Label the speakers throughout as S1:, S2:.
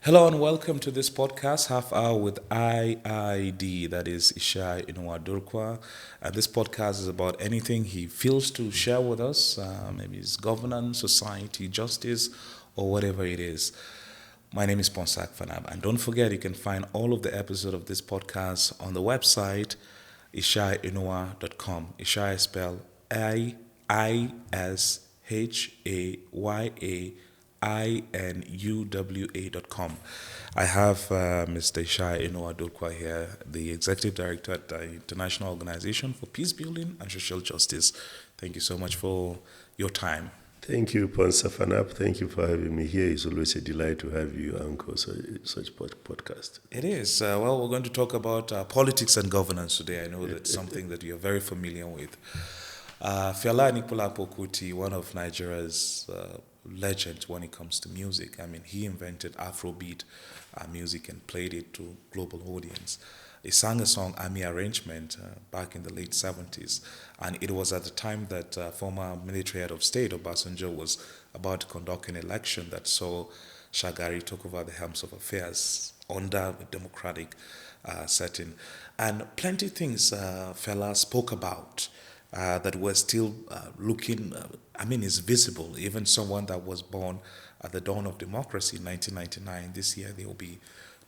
S1: Hello and welcome to this podcast, Half Hour with IID, that is Ishaya Inuwa Durkwa. And this podcast is about anything he feels to share with us, maybe it's governance, society, justice, or whatever it is. My name is Ponsak Fanab. And don't forget, you can find all of the episodes of this podcast on the website, ishayainuwa.com. Ishaya is spelled IISHAYAINUWA.com. I have Mr. Ishaya Inuwa Durkwa here, the Executive Director at the International Organization for Peace Building and Social Justice. Thank you so much for your time.
S2: Thank you, Ponsafanap. Thank you for having me here. It's always a delight to have you anchor such podcast.
S1: It is. Well, we're going to talk about politics and governance today. I know that's something that you're very familiar with. Fela Anikulapo Kuti, one of Nigeria's legends when it comes to music. I mean, he invented Afrobeat music and played it to global audience. He sang a song, Army Arrangement, back in the late 70s. And it was at the time that former military head of state, Obasanjo, was about to conduct an election that saw Shagari took over the helms of affairs under a democratic setting. And plenty of things Fela spoke about that were still looking, is visible. Even someone that was born at the dawn of democracy in 1999, this year they will be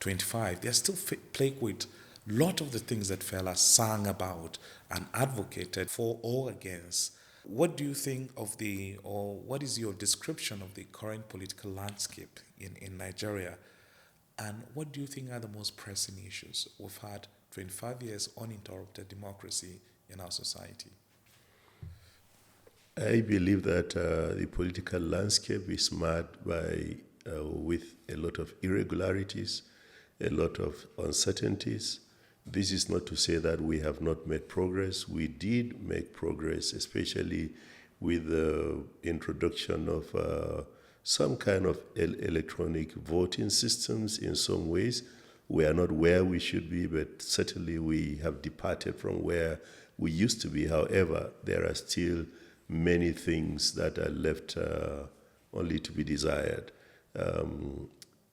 S1: 25. They're still plagued with a lot of the things that Fela sang about and advocated for or against. What do you think of or what is your description of the current political landscape in Nigeria? And what do you think are the most pressing issues? We've had 25 years uninterrupted democracy in our society.
S2: I believe that the political landscape is marred with a lot of irregularities, a lot of uncertainties. This is not to say that we have not made progress. We did make progress, especially with the introduction of some kind of electronic voting systems in some ways. We are not where we should be, but certainly we have departed from where we used to be. However, there are still many things that are left only to be desired.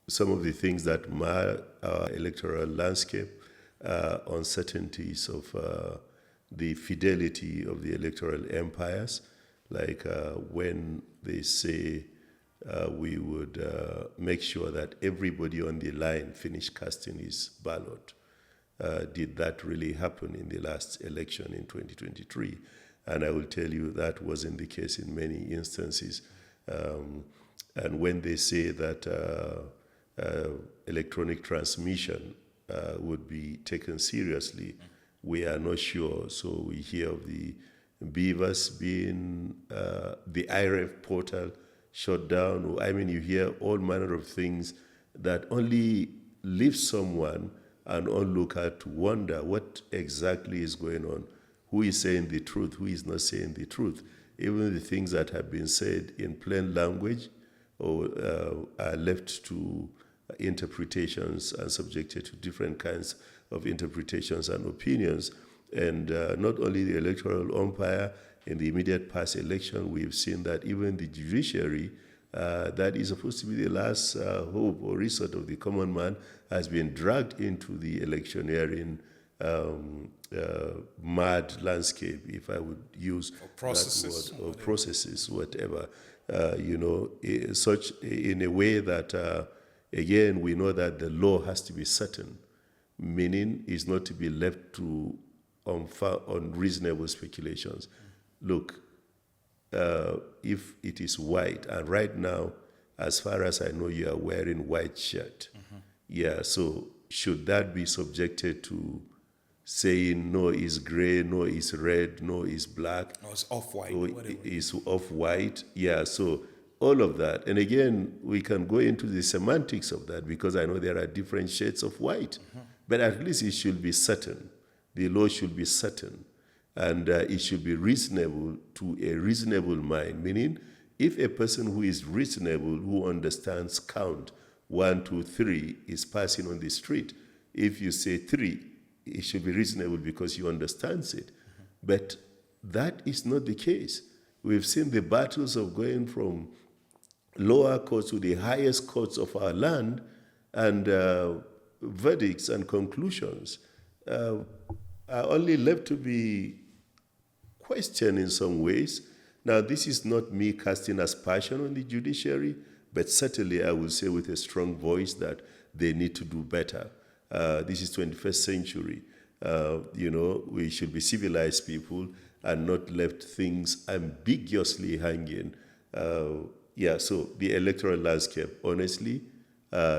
S2: Some of the things that mar our electoral landscape are uncertainties of the fidelity of the electoral empires, like when they say we would make sure that everybody on the line finished casting his ballot. Did that really happen in the last election in 2023? And I will tell you that wasn't the case in many instances. And when they say that electronic transmission would be taken seriously, we are not sure. So we hear of the Beavers being, the IRF portal shut down. You hear all manner of things that only leave someone, an onlooker, to wonder what exactly is going on. Who is saying the truth? Who is not saying the truth? Even the things that have been said in plain language are left to interpretations and subjected to different kinds of interpretations and opinions. And not only the electoral umpire, in the immediate past election, we've seen that even the judiciary, that is supposed to be the last hope or resort of the common man, has been dragged into the electioneering mad landscape, if I would use
S1: Processes.
S2: that word, or processes, whatever, such in a way that, again, we know that the law has to be certain, meaning is not to be left to unreasonable speculations. Look, if it is white, and right now, as far as I know, you are wearing white shirt. Yeah, so should that be subjected to saying no is gray, no is red, no is black?
S1: No, it's off-white.
S2: Or is off-white? Yeah, so all of that. And again, we can go into the semantics of that because I know there are different shades of white. But at least it should be certain. The law should be certain. And it should be reasonable to a reasonable mind, meaning if a person who is reasonable, who understands count, 1, 2, 3, is passing on the street, if you say 3, it should be reasonable because you understands it. But that is not the case. We've seen the battles of going from lower courts to the highest courts of our land And verdicts and conclusions are only left to be questioned in some ways. Now, this is not me casting aspersion on the judiciary, but certainly I will say with a strong voice that they need to do better. This is 21st century. We should be civilized people and not left things ambiguously hanging. So the electoral landscape, honestly,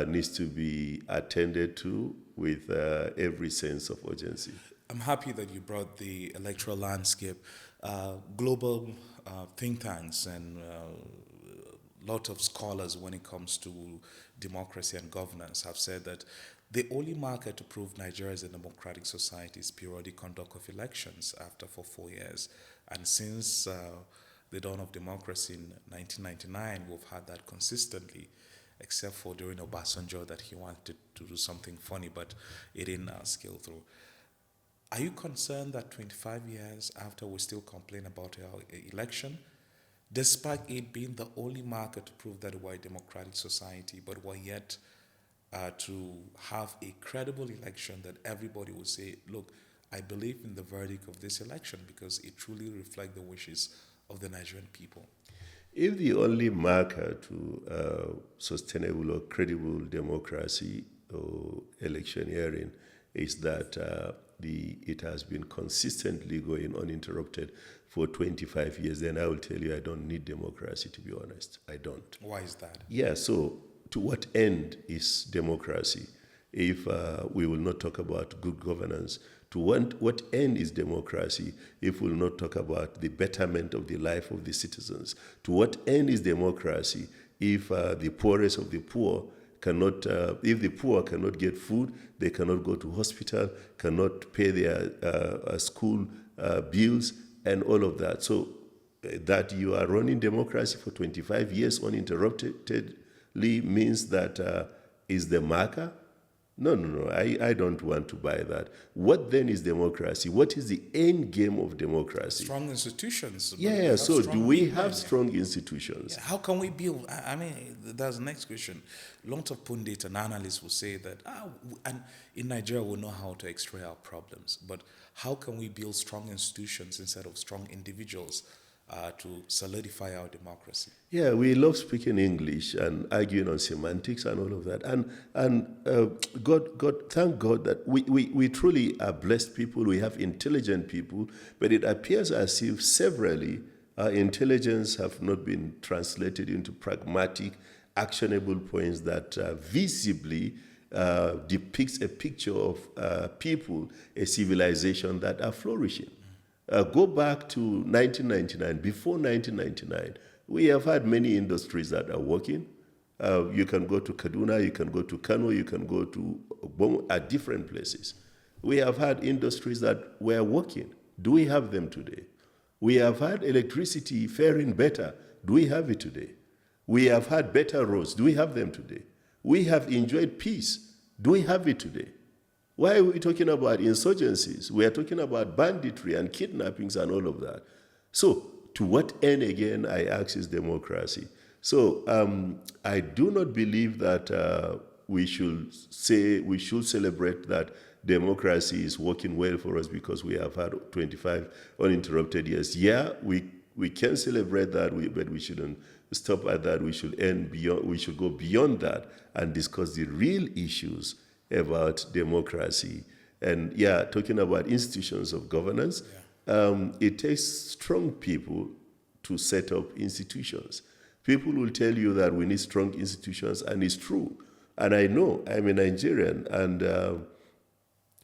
S2: needs to be attended to with every sense of urgency.
S1: I'm happy that you brought the electoral landscape. Global think tanks and a lot of scholars, when it comes to democracy and governance, have said that the only marker to prove Nigeria is a democratic society is periodic conduct of elections for 4 years. And since the dawn of democracy in 1999, we've had that consistently, except for during Obasanjo that he wanted to do something funny, but it didn't scale through. Are you concerned that 25 years after we still complain about our election, despite it being the only marker to prove that we're a democratic society, but we're yet to have a credible election that everybody will say, look, I believe in the verdict of this election because it truly reflects the wishes of the Nigerian people?
S2: If the only marker to sustainable or credible democracy or electioneering is that it has been consistently going uninterrupted for 25 years, then I will tell you I don't need democracy, to be honest. I don't.
S1: Why is that?
S2: Yeah, so to what end is democracy if we will not talk about good governance? To what end is democracy if we will not talk about the betterment of the life of the citizens? To what end is democracy if the poorest of the poor cannot, if the poor cannot get food, they cannot go to hospital, cannot pay their school bills and all of that? So that you are running democracy for 25 years uninterruptedly means that is the marker? No. I don't want to buy that. What then is democracy? What is the end game of democracy?
S1: Strong institutions.
S2: Yeah, so do we have strong institutions?
S1: Yeah, how can we build? I mean, that's the next question. Lots of pundits and analysts will say that, and in Nigeria we know how to extract our problems, but how can we build strong institutions instead of strong individuals to solidify our democracy?
S2: Yeah, we love speaking English and arguing on semantics and all of that. And thank God that we truly are blessed people. We have intelligent people, but it appears as if severally our intelligence have not been translated into pragmatic, actionable points that visibly depicts a picture of people, a civilization that are flourishing. Go back to 1999. Before 1999, we have had many industries that are working. You can go to Kaduna, you can go to Kano, you can go to Ogbom, at different places. We have had industries that were working. Do we have them today? We have had electricity faring better. Do we have it today? We have had better roads. Do we have them today? We have enjoyed peace. Do we have it today? Why are we talking about insurgencies? We are talking about banditry and kidnappings and all of that. So, to what end, again, I ask, is democracy? So, I do not believe that we should celebrate that democracy is working well for us because we have had 25 uninterrupted years. Yeah, we can celebrate that, but we shouldn't stop at that. We should go beyond that and discuss the real issues about democracy. And talking about institutions of governance, it takes strong people to set up institutions. People will tell you that we need strong institutions, and it's true. And I know, I'm a Nigerian, and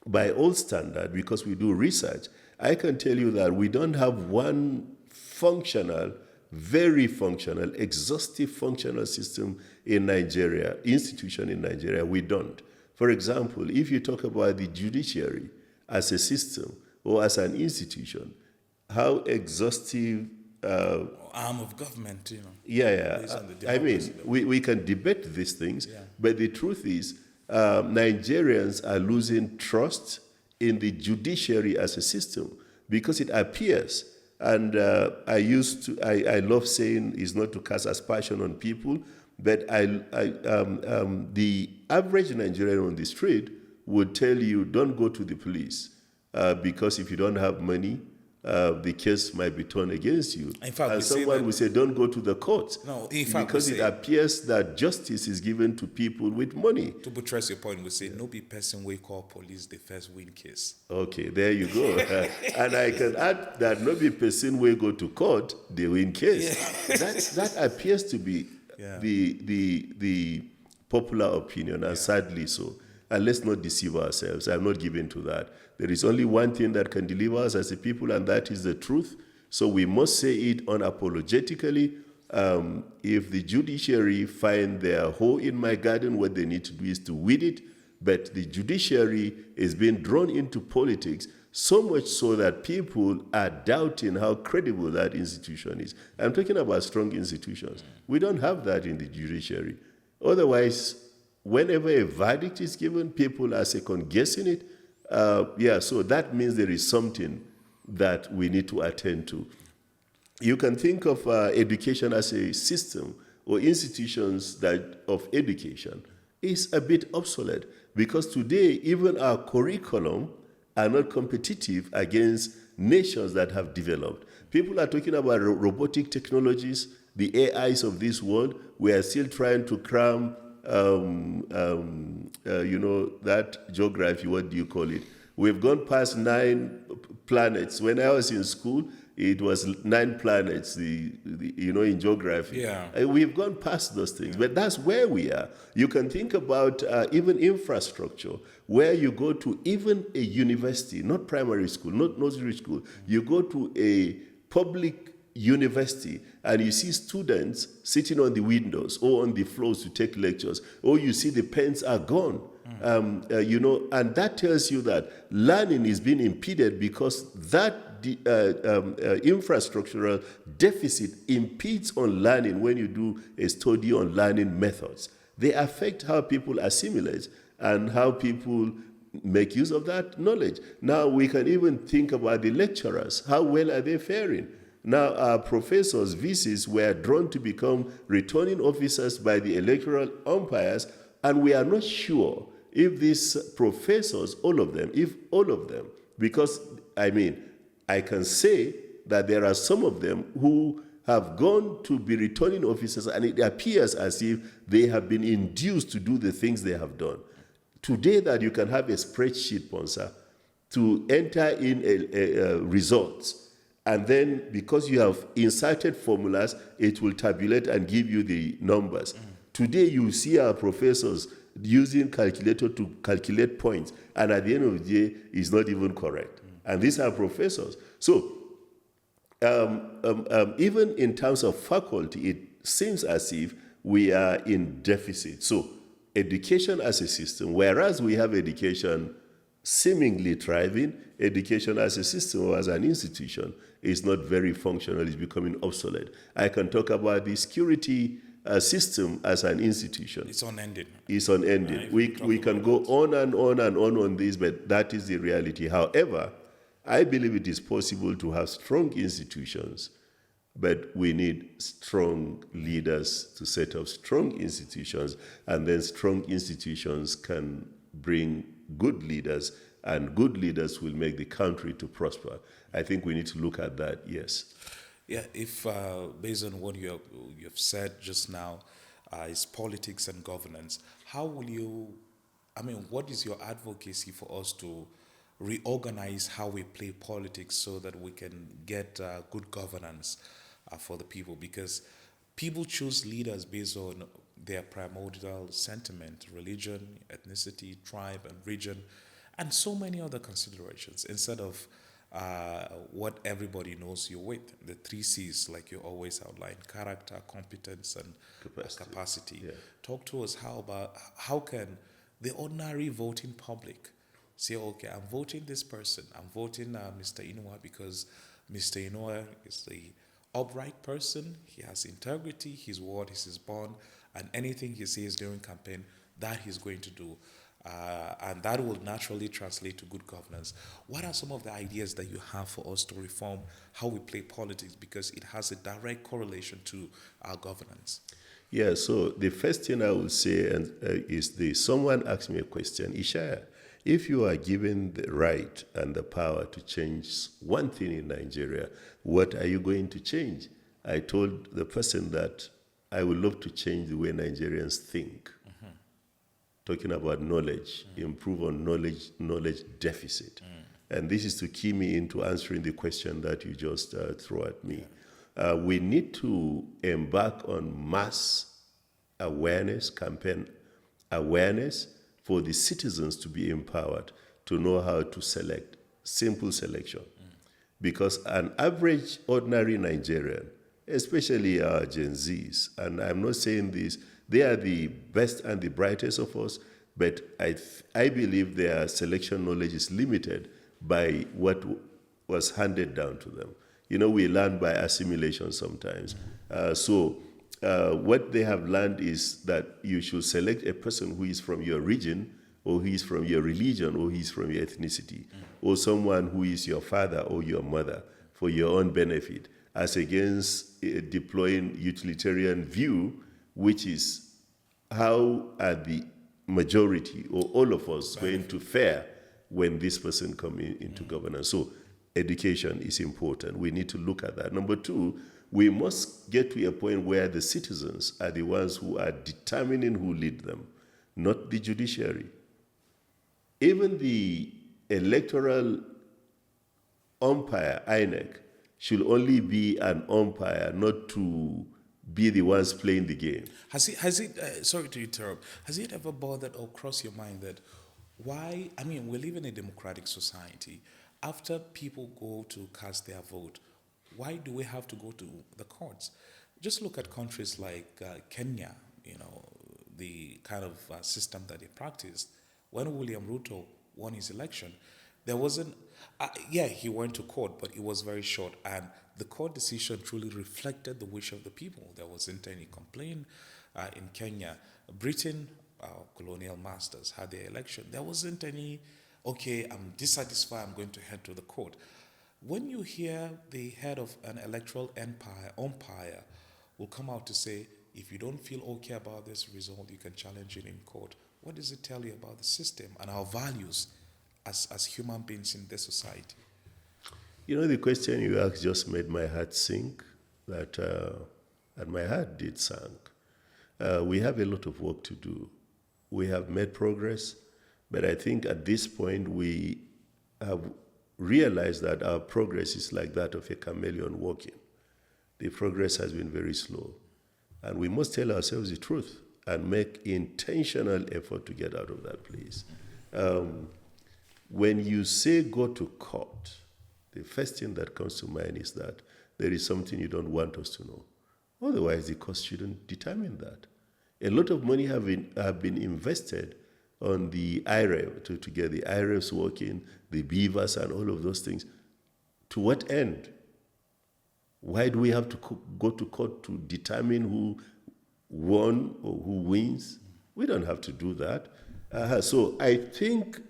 S2: by all standard, because we do research, I can tell you that we don't have one functional, very functional, exhaustive functional system in Nigeria, institution in Nigeria. We don't. For example, if you talk about the judiciary as a system or as an institution, how exhaustive...
S1: arm of government,
S2: I mean, we can debate these things, but the truth is Nigerians are losing trust in the judiciary as a system because it appears, and I love saying is not to cast aspersion on people, But the average Nigerian on the street would tell you, don't go to the police because if you don't have money, the case might be turned against you.
S1: In fact,
S2: and someone will say, don't go to the court.
S1: No, in fact,
S2: because it appears that justice is given to people with money.
S1: To buttress your point, we say, no be person we call police the first win case.
S2: Okay, there you go. And I can add that no be person we go to court, they win case. That appears to be the popular opinion, and sadly so. And let's not deceive ourselves. I'm not given to that. There is only one thing that can deliver us as a people, and that is the truth. So we must say it unapologetically. If the judiciary find their hoe in my garden, what they need to do is to weed it. But the judiciary is being drawn into politics, so much so that people are doubting how credible that institution is. I'm talking about strong institutions. We don't have that in the judiciary. Otherwise, whenever a verdict is given, people are second guessing it. So that means there is something that we need to attend to. You can think of education as a system or institutions that of education is a bit obsolete because today even our curriculum are not competitive against nations that have developed. People are talking about robotic technologies, the AIs of this world. We are still trying to cram that geography, what do you call it? We've gone past 9 planets. When I was in school, it was 9 planets, in geography.
S1: Yeah.
S2: We've gone past those things, but that's where we are. You can think about even infrastructure, where you go to even a university, not primary school, not nursery school. You go to a public university and you see students sitting on the windows or on the floors to take lectures, or you see the pens are gone. And that tells you that learning is being impeded because that infrastructural deficit impedes on learning when you do a study on learning methods. They affect how people assimilate and how people make use of that knowledge. Now we can even think about the lecturers. How well are they faring? Now, our professors, VCs, were drawn to become returning officers by the electoral umpires, and we are not sure if these professors, all of them, because, I can say that there are some of them who have gone to be returning officers, and it appears as if they have been induced to do the things they have done. Today, that you can have a spreadsheet, Ponsa, to enter in results, and then because you have inserted formulas, it will tabulate and give you the numbers. Today, you see our professors using calculator to calculate points, and at the end of the day, it's not even correct. And these are professors. So, even in terms of faculty, it seems as if we are in deficit. So, education as a system, whereas we have education seemingly thriving, education as a system or as an institution is not very functional, it's becoming obsolete. I can talk about the security system as an institution.
S1: It's unending.
S2: It's unending. We can go on and on this, but that is the reality. However, I believe it is possible to have strong institutions, but we need strong leaders to set up strong institutions, and then strong institutions can bring good leaders, and good leaders will make the country to prosper. I think we need to look at that, yes.
S1: Yeah, if based on what you have said just now, is politics and governance, how will you, what is your advocacy for us to reorganize how we play politics so that we can get good governance for the people? Because people choose leaders based on their primordial sentiment, religion, ethnicity, tribe, and region, and so many other considerations, instead of what everybody knows you with, the 3 C's, like you always outline: character, competence, and capacity.
S2: Yeah.
S1: Talk to us how can the ordinary voting public say, okay, I'm voting this person, I'm voting Mr. Inuwa because Mr. Inuwa is the upright person, he has integrity, his word is his bond, and anything he says during campaign, that he's going to do. And that will naturally translate to good governance. What are some of the ideas that you have for us to reform how we play politics, because it has a direct correlation to our governance?
S2: Yeah, so the first thing I would say is this. Someone asked me a question, Ishaya, if you are given the right and the power to change one thing in Nigeria, what are you going to change? I told the person that I would love to change the way Nigerians think. Talking about knowledge, improve on knowledge deficit. And this is to key me into answering the question that you just threw at me. We need to embark on mass awareness, campaign awareness for the citizens to be empowered to know how to select, simple selection. Because an average ordinary Nigerian, especially our Gen Zs, and I'm not saying this, they are the best and the brightest of us, but I believe their selection knowledge is limited by what was handed down to them. You know, we learn by assimilation sometimes. What they have learned is that you should select a person who is from your region, or who is from your religion, or who is from your ethnicity, or someone who is your father or your mother for your own benefit, as against deploying utilitarian view, which is how are the majority or all of us going to fare when this person comes into governance. So education is important. We need to look at that. Number two, we must get to a point where the citizens are the ones who are determining who lead them, not the judiciary. Even the electoral umpire, INEC, should only be an umpire, not to be the ones playing the game.
S1: Sorry to interrupt, has it ever bothered or crossed your mind that why, I mean, we live in a democratic society. After people go to cast their vote, why do we have to go to the courts? Just look at countries like Kenya, the kind of system that they practiced. When William Ruto won his election, there wasn't, he went to court, but it was very short. And the court decision truly reflected the wish of the people. There wasn't any complaint in Kenya. Britain, our colonial masters, had their election. There wasn't any, okay, I'm dissatisfied, I'm going to head to the court. When you hear the head of an electoral umpire will come out to say, if you don't feel okay about this result, you can challenge it in court. What does it tell you about the system and our values as human beings in this society?
S2: You know, the question you asked just made my heart sink, and my heart did sink. We have a lot of work to do. We have made progress, but I think at this point we have realized that our progress is like that of a chameleon walking. The progress has been very slow. And we must tell ourselves the truth and make intentional effort to get out of that place. When you say go to court, the first thing that comes to mind is that there is something you don't want us to know. Otherwise, the court shouldn't determine that. A lot of money have been invested on the IREV to get the IREVs working, the beavers and all of those things. To what end? Why do we have to go to court to determine who won or who wins? We don't have to do that. So I think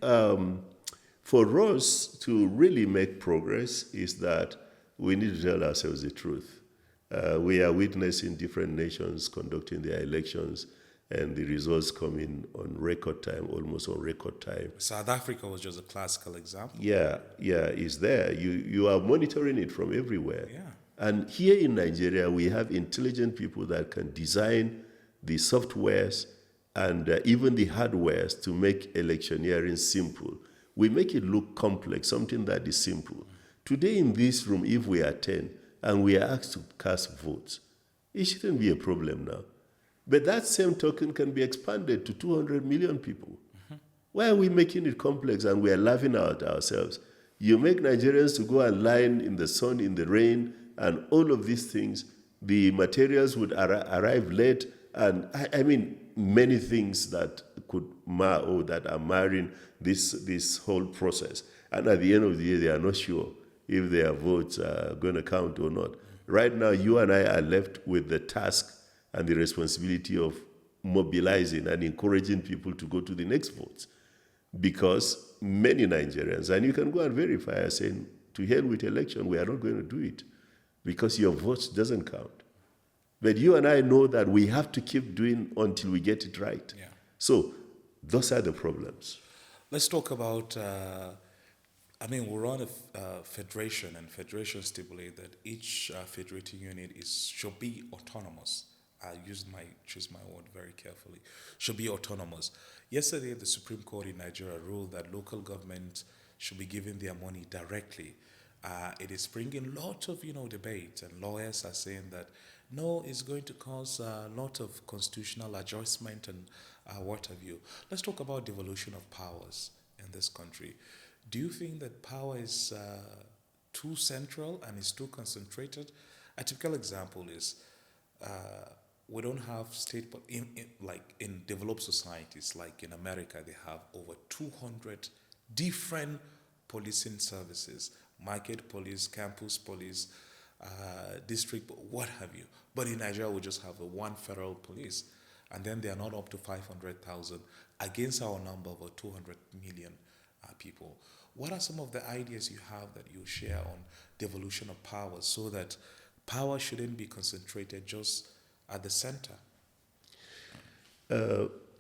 S2: for us to really make progress is that we need to tell ourselves the truth. We are witnessing different nations conducting their elections and the results coming on record time, almost on record time.
S1: South Africa was just a classical example.
S2: Yeah, it's there. You are monitoring it from everywhere.
S1: Yeah.
S2: And here in Nigeria, we have intelligent people that can design the softwares and even the hardwares to make electioneering simple. We make it look complex, something that is simple. Today in this room, if we are 10 and we are asked to cast votes, it shouldn't be a problem now. But that same token can be expanded to 200 million people. Why are we making it complex and we are laughing at ourselves? You make Nigerians to go and lie in the sun, in the rain, and all of these things. The materials would arrive late, and I mean, many things that could mar or that are marring this whole process. And at the end of the day, they are not sure if their votes are going to count or not. Right now, you and I are left with the task and the responsibility of mobilizing and encouraging people to go to the next votes. Because many Nigerians, and you can go and verify, are saying, to hell with election, we are not going to do it because your vote doesn't count. But you and I know that we have to keep doing until we get it right.
S1: Yeah.
S2: So those are the problems.
S1: Let's talk about, we're on a federation, and federations stipulate that each federating unit should be autonomous. I choose my word very carefully. Should be autonomous. Yesterday, the Supreme Court in Nigeria ruled that local governments should be given their money directly. It is bringing a lot of debate, and lawyers are saying that no, it's going to cause a lot of constitutional adjustment and what have you. Let's talk about devolution of powers in this country. Do you think that power is too central and is too concentrated? A typical example is we don't have state, like in developed societies, like in America, they have over 200 different policing services, market police, campus police, district, what have you. But in Nigeria, we just have one federal police, and then they are not up to 500,000 against our number of 200 million people. What are some of the ideas you have that you share on devolution of power so that power shouldn't be concentrated just at the center?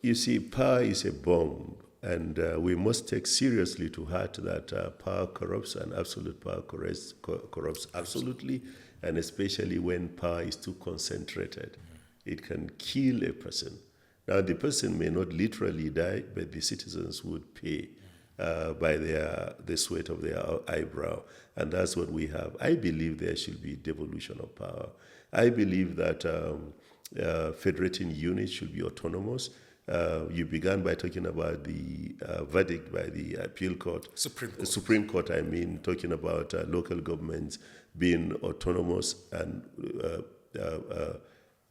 S2: You see, power is a bomb, and we must take seriously to heart that power corrupts, and absolute power corrupts absolutely, and especially when power is too concentrated. It can kill a person. Now, the person may not literally die, but the citizens would pay by the sweat of their eyebrow, and that's what we have. I believe there should be devolution of power. I believe that federating units should be autonomous. You began by talking about the verdict by the appeal court. Supreme Court, talking about local governments being autonomous, and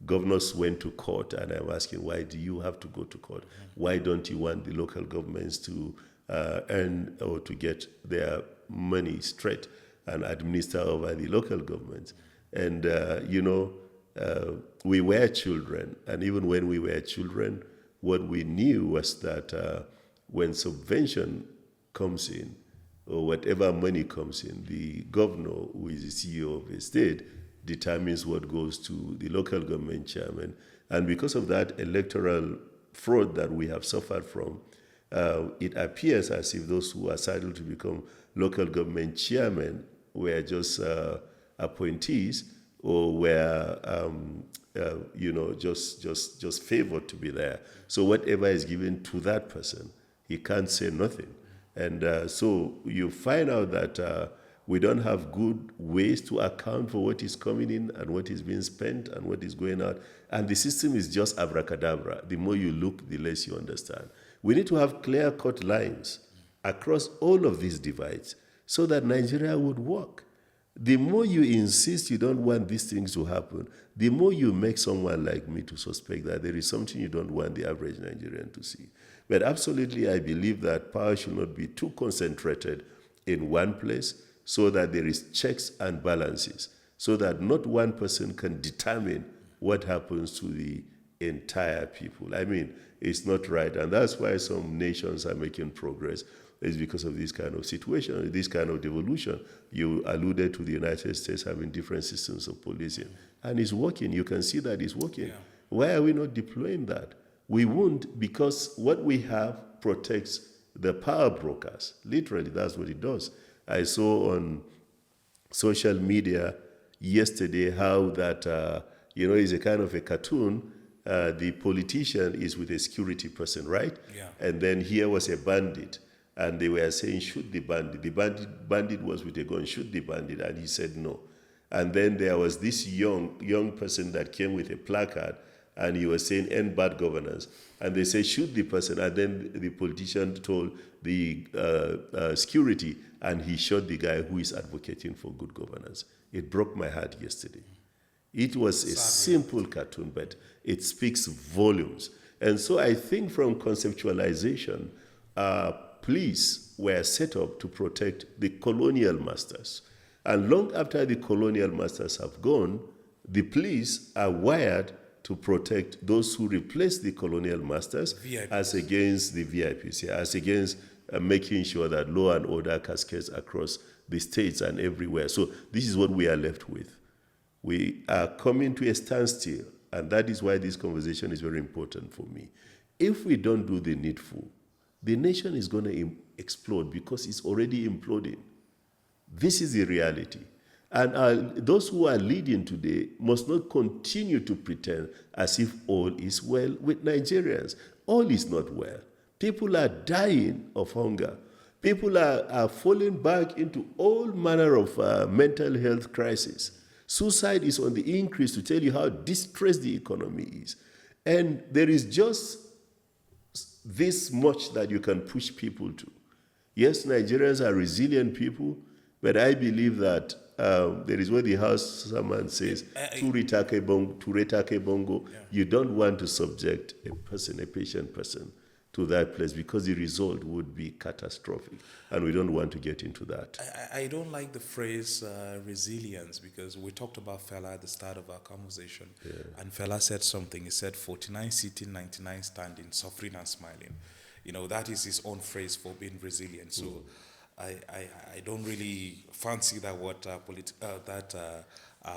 S2: governors went to court, and I'm asking, why do you have to go to court? Why don't you want the local governments to earn or to get their money straight and administer over the local governments? And, we were children, and even when we were children, what we knew was that when subvention comes in, or whatever money comes in, the governor, who is the CEO of a state, determines what goes to the local government chairman. And because of that electoral fraud that we have suffered from, it appears as if those who are saddled to become local government chairmen were just appointees, or were just favored to be there. So whatever is given to that person, he can't say nothing. And so you find out that we don't have good ways to account for what is coming in and what is being spent and what is going out. And the system is just abracadabra. The more you look, the less you understand. We need to have clear-cut lines across all of these divides so that Nigeria would work. The more you insist you don't want these things to happen, the more you make someone like me to suspect that there is something you don't want the average Nigerian to see. But absolutely, I believe that power should not be too concentrated in one place, so that there is checks and balances, so that not one person can determine what happens to the entire people. It's not right, and that's why some nations are making progress. It's because of this kind of situation, this kind of devolution. You alluded to the United States having different systems of policing, and it's working. You can see that it's working. Yeah. Why are we not deploying that? We won't, because what we have protects the power brokers. Literally, that's what it does. I saw on social media yesterday how that, is a kind of a cartoon. The politician is with a security person, right?
S1: Yeah.
S2: And then here was a bandit. And they were saying, shoot the bandit. The bandit was with a gun, shoot the bandit. And he said no. And then there was this young person that came with a placard, and he was saying, end bad governance. And they said, shoot the person. And then the politician told the security, and he shot the guy who is advocating for good governance. It broke my heart yesterday. It was a simple cartoon, but it speaks volumes. And so I think from conceptualization, police were set up to protect the colonial masters. And long after the colonial masters have gone, the police are wired to protect those who replace the colonial masters, VIPs. As against the VIPs, as against making sure that law and order cascades across the states and everywhere. So this is what we are left with. We are coming to a standstill, and that is why this conversation is very important for me. If we don't do the needful, the nation is going to explode because it's already imploding. This is the reality. And those who are leading today must not continue to pretend as if all is well with Nigerians. All is not well. People are dying of hunger. People are falling back into all manner of mental health crisis. Suicide is on the increase, to tell you how distressed the economy is. And there is just this much that you can push people to. Yes, Nigerians are resilient people, but I believe that there is what the house someone says, to retake bongo. Yeah. You don't want to subject a patient person, to that place, because the result would be catastrophic, and we don't want to get into that.
S1: I don't like the phrase resilience, because we talked about Fela at the start of our conversation, and Fela said something. He said, 49 sitting, 99 standing, suffering and smiling. That is his own phrase for being resilient. So I don't really fancy that word,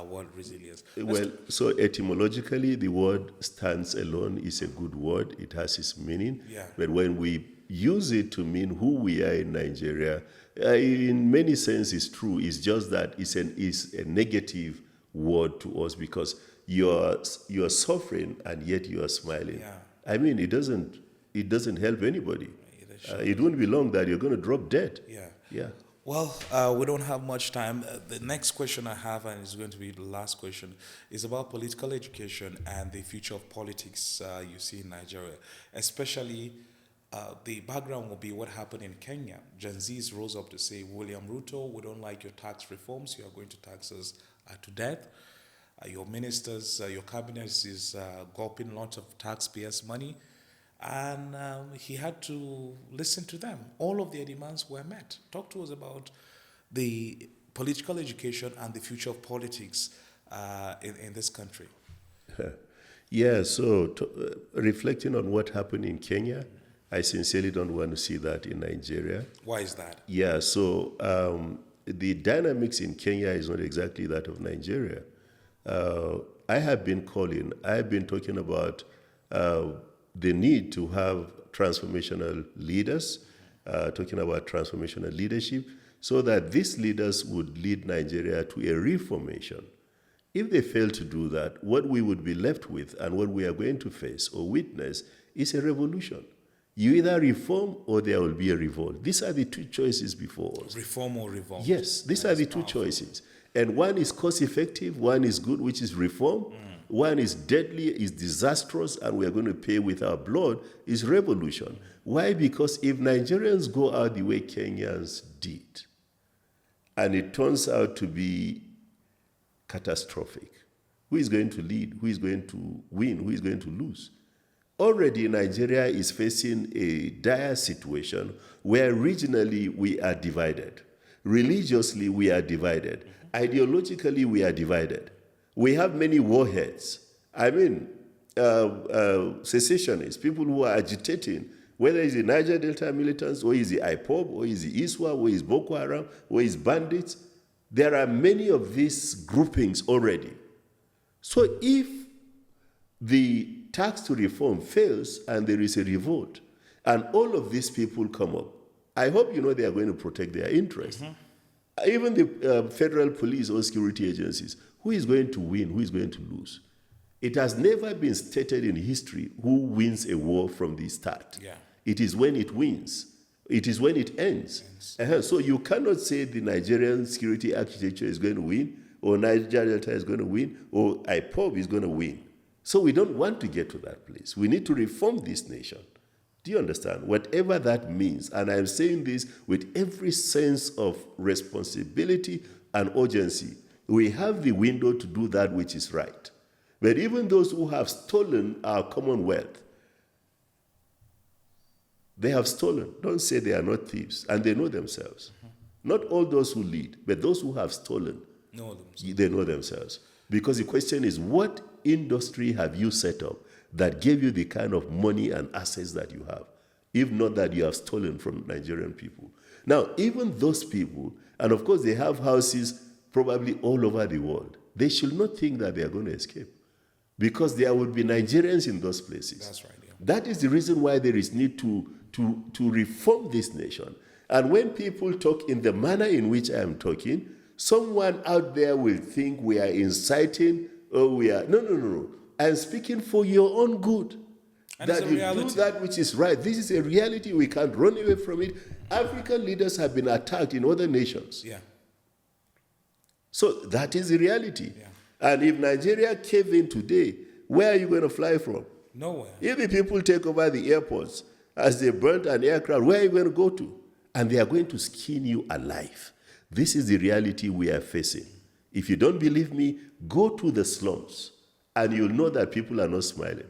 S1: word resilience.
S2: Well, so etymologically, the word stands alone is a good word. It has its meaning.
S1: Yeah.
S2: But when we use it to mean who we are in Nigeria, in many senses it's true. It's just that it's a negative word to us, because you're suffering and yet you are smiling.
S1: Yeah.
S2: I mean, it doesn't help anybody. It won't be long that you're going to drop dead. Yeah.
S1: Well, we don't have much time. The next question I have, and it's going to be the last question, is about political education and the future of politics you see in Nigeria. Especially, the background will be what happened in Kenya. Gen Zs rose up to say, William Ruto, we don't like your tax reforms. You are going to tax us to death. Your ministers, your cabinet is gulping lots of taxpayers' money. And he had to listen to them. All of their demands were met. Talk to us about the political education and the future of politics in this country.
S2: Yeah, so reflecting on what happened in Kenya, I sincerely don't want to see that in Nigeria.
S1: Why is that?
S2: Yeah, so the dynamics in Kenya is not exactly that of Nigeria. I have been talking about the need to have transformational leaders, talking about transformational leadership, so that these leaders would lead Nigeria to a reformation. If they fail to do that, what we would be left with and what we are going to face or witness is a revolution. You either reform or there will be a revolt. These are the two choices before us.
S1: Reform or revolt.
S2: Yes, these are the two choices. And one is cost-effective, one is good, which is reform. One is deadly, is disastrous, and we are going to pay with our blood, is revolution. Why? Because if Nigerians go out the way Kenyans did, and it turns out to be catastrophic, who is going to lead? Who is going to win? Who is going to lose? Already Nigeria is facing a dire situation where regionally we are divided. Religiously we are divided. Ideologically we are divided. We have many warheads. I mean, secessionists, people who are agitating, whether it's the Niger Delta militants, or is the IPOB, or is the ISWA, or is Boko Haram, or is bandits. There are many of these groupings already. So if the tax to reform fails and there is a revolt, and all of these people come up, I hope you know they are going to protect their interests. Even the federal police or security agencies, who is going to win, who is going to lose? It has never been stated in history who wins a war from the start.
S1: Yeah.
S2: It is when it wins. It is when it ends. So you cannot say the Nigerian security architecture is going to win, or Niger Delta is going to win, or IPOB is going to win. So we don't want to get to that place. We need to reform this nation. Do you understand? Whatever that means, and I'm saying this with every sense of responsibility and urgency, we have the window to do that which is right. But even those who have stolen our commonwealth, they have stolen. Don't say they are not thieves, and they know themselves. Not all those who lead, but those who have stolen, they know themselves. Because the question is, what industry have you set up that gave you the kind of money and assets that you have, if not that you have stolen from Nigerian people? Now, even those people, and of course they have houses probably all over the world, they should not think that they are going to escape, because there would be Nigerians in those places.
S1: That's right. Yeah.
S2: That is the reason why there is need to reform this nation. And when people talk in the manner in which I am talking, someone out there will think we are inciting or we are... No. I am speaking for your own good.
S1: And
S2: that you do that which is right. This is a reality. We can't run away from it. African leaders have been attacked in other nations.
S1: Yeah.
S2: So that is the reality.
S1: Yeah.
S2: And if Nigeria cave in today, where are you going to fly from?
S1: Nowhere.
S2: If the people take over the airports as they burnt an aircraft, where are you going to go to? And they are going to skin you alive. This is the reality we are facing. If you don't believe me, go to the slums and you'll know that people are not smiling.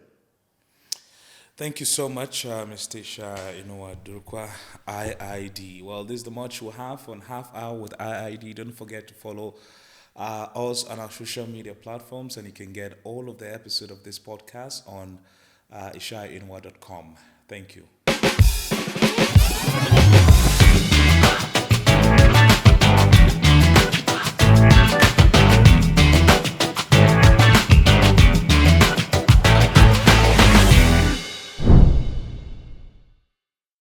S1: Thank you so much, Mr. Ishaya Inuwa Durkwa, IID. Well, this is the much we'll have on Half Hour with IID. Don't forget to follow us on our social media platforms, and you can get all of the episodes of this podcast on ishayainuwa.com. Thank you.